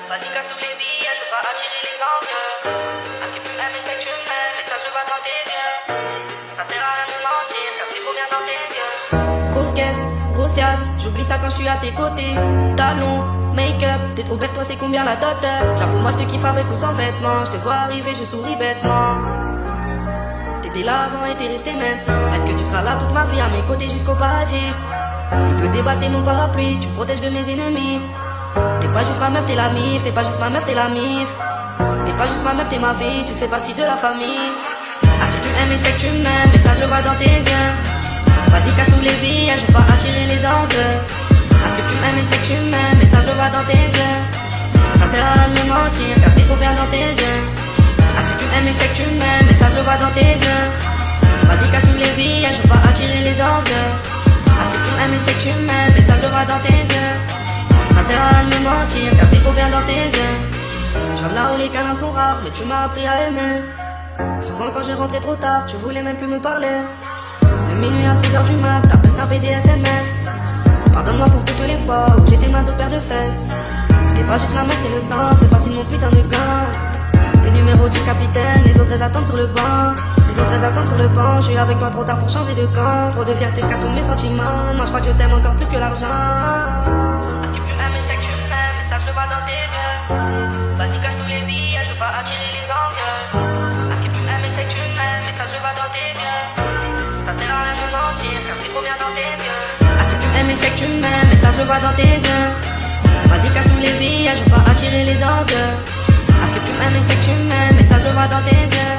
Vas-y, cache tous les billets, je veux pas attirer les envieux. À ce que tu m'aimes, je sais que tu m'aimes, et ça je vois dans tes yeux. Ça sert à rien de mentir, car c'est trop bien dans tes yeux. Grosse caisse, grosse liasse, j'oublie ça quand je suis à tes côtés. Talons, make-up, t'es trop bête, toi c'est combien la dot? J'avoue, moi je te kiffe avec ou sans vêtements. Je te vois arriver, je souris bêtement. T'étais là avant et t'es resté maintenant. Est-ce que tu seras là toute ma vie à mes côtés jusqu'au paradis? Je peux débattre mon parapluie, tu me protèges de mes ennemis. T'es pas juste ma meuf, t'es la mif. T'es pas juste ma meuf, t'es la mif. T'es pas juste ma meuf, t'es ma vie. Tu fais partie de la famille. Est-ce que tu m'aimes et je sais que tu m'aimes, et ça je vois dans tes yeux. Vas-y, cache tous les billets, je veux pas attirer les envieux. Est-ce que tu m'aimes et je sais que tu m'aimes, et ça je vois dans tes yeux. Ça sert à rien de me mentir, car je trop bien dans tes yeux. Est-ce que tu m'aimes et je sais que tu m'aimes, et ça je vois dans tes yeux. Vas-y, cache tous les billets, je veux pas attirer les envieux. Est-ce que tu m'aimes et je sais que tu m'aimes, et ça je vois dans tes yeux. Ça sert à rien de me mentir, car je trop bien dans tes yeux. Je viens de là où les câlins sont rares, mais tu m'as appris à aimer. Souvent quand je rentrais trop tard, tu voulais même plus me parler. De minuit à 6h du mat, t'as pu snapper des SMS. Pardonne-moi pour toutes les fois où j'étais ma paire de fesses. T'es pas juste la meuf, t'es le sang, fais partie de mon putain de gang. T'es numéro 10 capitaine, les autres elles attendent sur le banc. Les autres elles attendent sur le banc, je suis avec toi trop tard pour changer de camp. Trop de fierté, je tous mes sentiments. Moi je crois que je t'aime encore plus que l'argent. Est-ce que tu m'aimes et je sais que tu m'aimes, et ça je le vois dans tes yeux. Vas-y, cache tous les billets, je veux pas attirer les envieux. Est-ce que tu m'aimes et je sais que tu m'aimes, et ça je le vois dans tes yeux. Ça sert à rien de mentir, car c'est trop bien dans tes yeux. Est-ce que tu m'aimes et je sais que tu m'aimes, et ça je le vois dans tes yeux. Vas-y, cache tous les billets, je veux pas attirer les envieux. Est-ce que tu m'aimes et je sais que tu m'aimes, et ça je le vois dans tes yeux.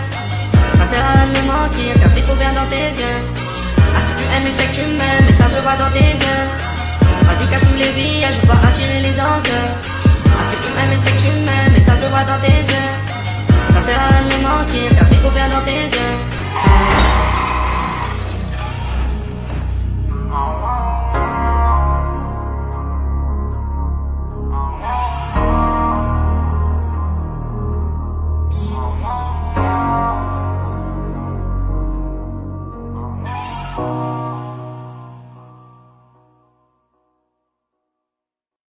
Ça sert à rien de me mentir, car je trop bien dans tes yeux. Est-ce que tu m'aimes et je sais que tu m'aimes, et ça je le vois dans tes yeux. Vas-y, cache tous les billets, je veux pas attirer les envieux. Est-ce que tu m'aimes et je sais que tu m'aimes, et ça je le vois dans tes yeux. Ça sert à rien de me mentir, car je trop bien dans tes yeux.